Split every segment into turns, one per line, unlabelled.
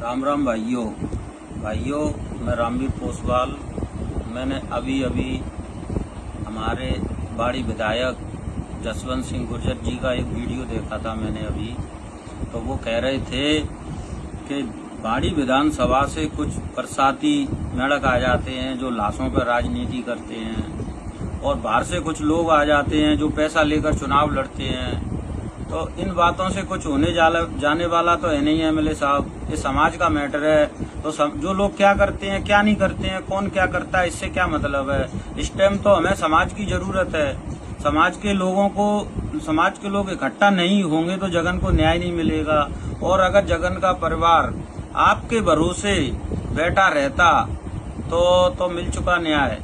राम राम भाइयों मैं रामवीर पोसवाल। मैंने अभी हमारे बाड़ी विधायक जसवंत सिंह गुर्जर जी का एक वीडियो देखा था मैंने अभी। तो वो कह रहे थे कि बाड़ी विधानसभा से कुछ बरसाती मेढक आ जाते हैं जो लाशों पर राजनीति करते हैं, और बाहर से कुछ लोग आ जाते हैं जो पैसा लेकर चुनाव लड़ते हैं। तो इन बातों से कुछ होने जाने वाला तो है नहीं एमएलए साहब। ये समाज का मैटर है। तो जो लोग क्या करते हैं क्या नहीं करते हैं, कौन क्या करता है, इससे क्या मतलब है। इस टाइम तो हमें समाज की जरूरत है। समाज के लोग इकट्ठा नहीं होंगे तो जगन को न्याय नहीं मिलेगा। और अगर जगन का परिवार आपके भरोसे बैठा रहता तो मिल चुका न्याय।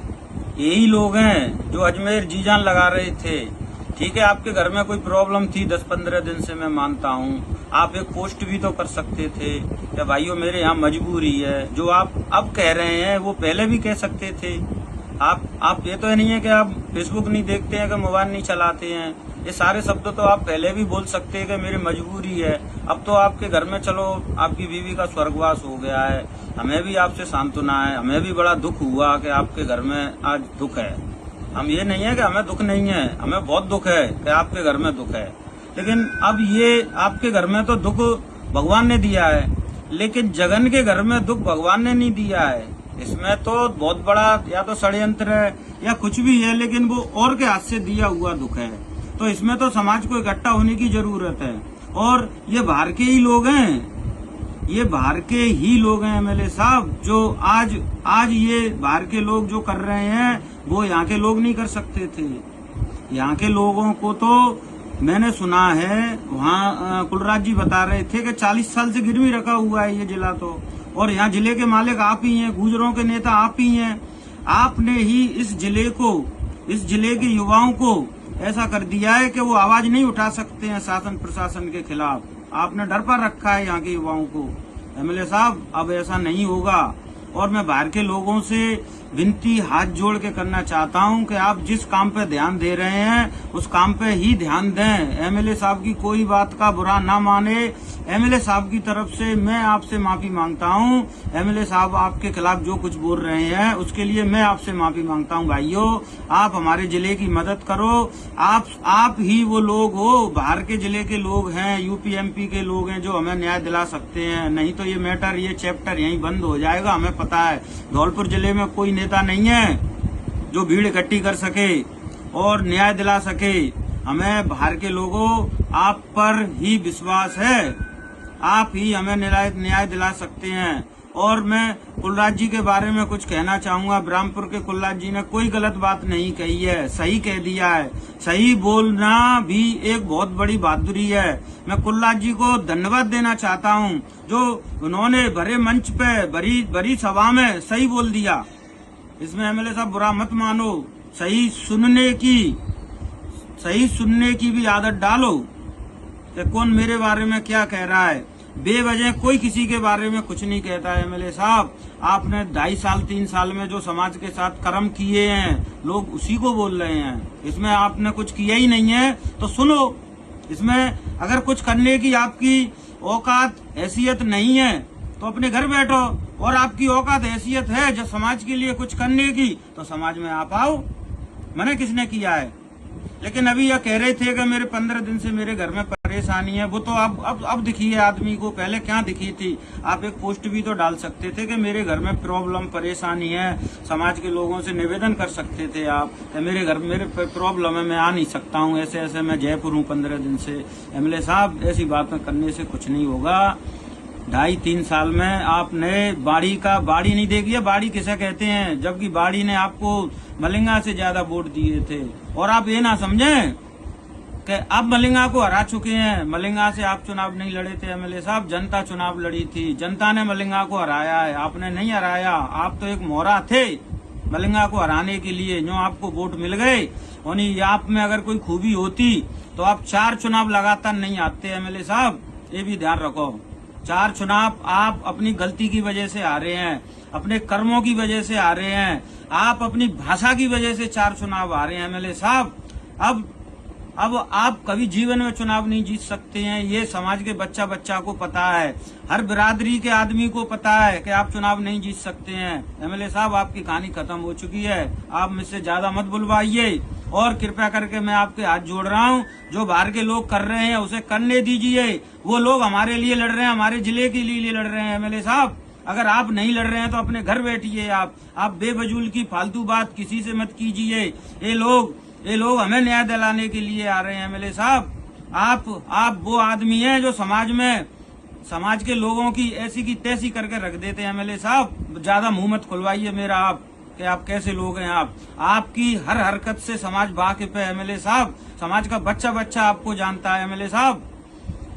यही लोग हैं जो अजमेर जी जान लगा रहे थे। ठीक है, आपके घर में कोई प्रॉब्लम थी 10-15 दिन से, मैं मानता हूँ। आप एक पोस्ट भी तो कर सकते थे कि भाइयों मेरे यहाँ मजबूरी है। जो आप अब कह रहे हैं वो पहले भी कह सकते थे। आप ये तो नहीं है कि आप फेसबुक नहीं देखते हैं, कि मोबाइल नहीं चलाते हैं। ये सारे शब्द तो आप पहले भी बोल सकते हैं कि मेरी मजबूरी है। अब तो आपके घर में चलो आपकी बीवी का स्वर्गवास हो गया है। हमें भी आपसे सांत्वना है, हमें भी बड़ा दुख हुआ कि आपके घर में आज दुख है। हम ये नहीं है कि हमें दुख नहीं है, हमें बहुत दुख है कि आपके घर में दुख है। लेकिन अब ये आपके घर में तो दुख भगवान ने दिया है, लेकिन जगन के घर में दुख भगवान ने नहीं दिया है। इसमें तो बहुत बड़ा या तो षड्यंत्र है या कुछ भी है, लेकिन वो और के हाथ से दिया हुआ दुख है। तो इसमें तो समाज को इकट्ठा होने की जरूरत है। और ये बाहर के ही लोग हैं, ये बाहर के ही लोग हैं एमएलए साहब, जो आज ये बाहर के लोग जो कर रहे हैं वो यहाँ के लोग नहीं कर सकते थे। यहाँ के लोगों को तो मैंने सुना है, वहाँ कुलराज जी बता रहे थे कि 40 साल से गिरवी रखा हुआ है ये जिला तो। और यहाँ जिले के मालिक आप ही हैं, गुजरों के नेता आप ही हैं। आपने ही इस जिले के युवाओं को ऐसा कर दिया है कि वो आवाज नहीं उठा सकते हैं शासन प्रशासन के खिलाफ। आपने डर पर रखा है यहाँ के युवाओं को। एमएलए साहब अब ऐसा नहीं होगा। और मैं बाहर के लोगों से विनती हाथ जोड़ के करना चाहता हूं कि आप जिस काम पे ध्यान दे रहे हैं उस काम पे ही ध्यान दें। एमएलए साहब की कोई बात का बुरा ना माने। एमएलए साहब की तरफ से मैं आपसे माफी मांगता हूं। एमएलए साहब आपके खिलाफ जो कुछ बोल रहे हैं उसके लिए मैं आपसे माफी मांगता हूं। भाइयों, आप हमारे जिले की मदद करो। आप ही वो लोग हो, बाहर के जिले के लोग हैं, यूपी एमपी के लोग हैं जो हमें न्याय दिला सकते हैं। नहीं तो ये चैप्टर यहीं बंद हो जाएगा। हमें पता है धौलपुर जिले में कोई नेता नहीं है जो भीड़ इकट्ठी कर सके और न्याय दिला सके। हमें बाहर के लोगों आप पर ही विश्वास है, आप ही हमें न्याय दिला सकते हैं। और मैं कुलराज जी के बारे में कुछ कहना चाहूंगा। ब्रह्मपुर के कुलराज जी ने कोई गलत बात नहीं कही है, सही कह दिया है। सही बोलना भी एक बहुत बड़ी बहादुरी है। मैं कुलराज जी को धन्यवाद देना चाहता हूं जो उन्होंने भरे मंच पे भरी सभा में सही बोल दिया। इसमें एमएलए साहब बुरा मत मानो। सही सुनने की भी आदत डालो कि कौन मेरे बारे में क्या कह रहा है। बेवजह कोई किसी के बारे में कुछ नहीं कहता है। एमएलए साहब आपने 2.5-3 साल में जो समाज के साथ कर्म किए हैं लोग उसी को बोल रहे हैं। इसमें आपने कुछ किया ही नहीं है तो सुनो। इसमें अगर कुछ करने की आपकी औकात हैसियत नहीं है तो अपने घर बैठो, और आपकी औकात हैसियत है जब समाज के लिए कुछ करने की तो समाज में आप आओ। मैंने किसने किया है। लेकिन अभी यह कह रहे थे कि मेरे 15 दिन से मेरे घर में परेशानी है। वो तो अब दिखी है आदमी को, पहले क्या दिखी थी। आप एक पोस्ट भी तो डाल सकते थे कि मेरे घर में प्रॉब्लम परेशानी है। समाज के लोगों से निवेदन कर सकते थे आप, मेरे घर मेरे प्रॉब्लम है, मैं आ नहीं सकता हूँ, ऐसे मैं जयपुर हूँ 15 दिन से। एमएलए साहब ऐसी बातें करने से कुछ नहीं होगा। 2.5-3 साल में आपने बाड़ी नहीं देखी है। बाड़ी किसे कहते हैं, जबकि बाड़ी ने आपको मलिंगा से ज्यादा वोट दिए थे। और आप ये ना समझें कि आप मलिंगा को हरा चुके हैं। मलिंगा से आप चुनाव नहीं लड़े थे एमएलए साहब, जनता चुनाव लड़ी थी। जनता ने मलिंगा को हराया है, आपने नहीं हराया। आप तो एक मोहरा थे मलिंगा को हराने के लिए, जो आपको वोट मिल गए। और आप में अगर कोई खूबी होती तो आप 4 चुनाव लगातार नहीं आते एमएलए साहब, ये भी ध्यान रखो। 4 चुनाव आप अपनी गलती की वजह से आ रहे हैं, अपने कर्मों की वजह से आ रहे हैं, आप अपनी भाषा की वजह से 4 चुनाव आ रहे हैं एमएलए साहब। अब अब आप कभी जीवन में चुनाव नहीं जीत सकते हैं, ये समाज के बच्चा बच्चा को पता है, हर बिरादरी के आदमी को पता है कि आप चुनाव नहीं जीत सकते हैं। एमएलए साहब, आपकी कहानी खत्म हो चुकी है, आप मुझसे ज्यादा मत बुलवाइए और कृपया करके मैं आपके हाथ जोड़ रहा हूँ। जो बाहर के लोग कर रहे हैं उसे करने दीजिए, वो लोग हमारे लिए लड़ रहे हैं, हमारे जिले के लिए लड़ रहे हैं। एमएलए साहब, अगर आप नहीं लड़ रहे हैं तो अपने घर बैठिए। आप बेफजूल की फालतू बात किसी से मत कीजिए। ये लोग हमें न्याय दिलाने के लिए आ रहे हैं। एमएलए साहब, आप वो आदमी हैं जो समाज के लोगों की ऐसी की तैसी करके रख देते हैं। एमएलए साहब, ज्यादा मुंह मत खुलवाइए मेरा कि आप कैसे लोग हैं। आपकी हर हरकत से समाज वाकिफ है। एमएलए साहब, समाज का बच्चा बच्चा आपको जानता है। एमएलए साहब,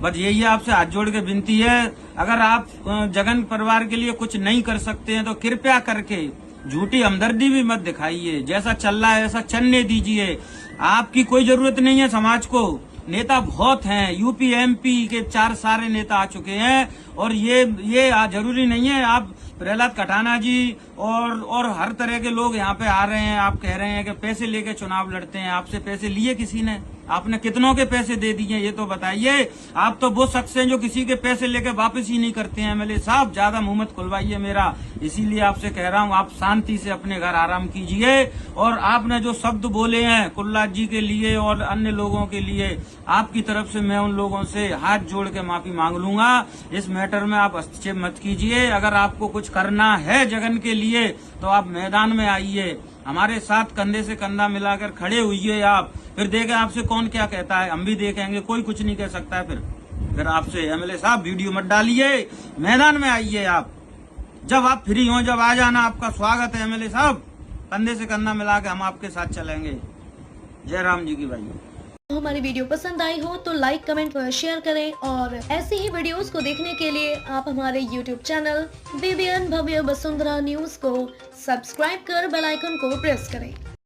बस यही आपसे हाथ जोड़ के विनती है, अगर आप जगन परिवार के लिए कुछ नहीं कर सकते हैं तो कृपया करके झूठी हमदर्दी भी मत दिखाइए। जैसा चल रहा है ऐसा चलने दीजिए। आपकी कोई जरूरत नहीं है समाज को, नेता बहुत हैं, यूपी एमपी के 4 सारे नेता आ चुके हैं और ये जरूरी नहीं है। आप प्रहलाद कटाना जी और हर तरह के लोग यहाँ पे आ रहे हैं, आप कह रहे हैं कि पैसे लेके चुनाव लड़ते हैं। आपसे पैसे लिए किसी ने? आपने कितनों के पैसे दे दिए ये तो बताइए। आप तो वो शख्स हैं जो किसी के पैसे लेके वापस ही नहीं करते हैं। एमएलए साहब, ज्यादा मुंह मत खुलवाइए मेरा, इसीलिए आपसे कह रहा हूँ आप शांति से अपने घर आराम कीजिए। और आपने जो शब्द बोले हैं कुल्लाद जी के लिए और अन्य लोगों के लिए, आपकी तरफ से मैं उन लोगों से हाथ जोड़ के माफी मांग लूंगा। इस मैटर में आप हस्तक्षेप मत कीजिए। अगर आपको कुछ करना है जगन के लिए तो आप मैदान में आइए, हमारे साथ कंधे से कंधा मिलाकर खड़े हुइए। आप फिर देखें आपसे कौन क्या कहता है, हम भी देखेंगे, कोई कुछ नहीं कह सकता है फिर आपसे। एमएलए साहब, वीडियो मत डालिए, मैदान में आइए। आप जब आप फ्री हो, जब आ जाना, आपका स्वागत है। एमएलए साहब, कंधे से कंधा मिला के हम आपके साथ चलेंगे। जय राम जी की भाई।
हमारी वीडियो पसंद आई हो तो लाइक, कमेंट व शेयर करें और ऐसी ही वीडियोस को देखने के लिए आप हमारे YouTube चैनल BBN भव्य वसुंधरा न्यूज को सब्सक्राइब कर बेल आइकन को प्रेस करें।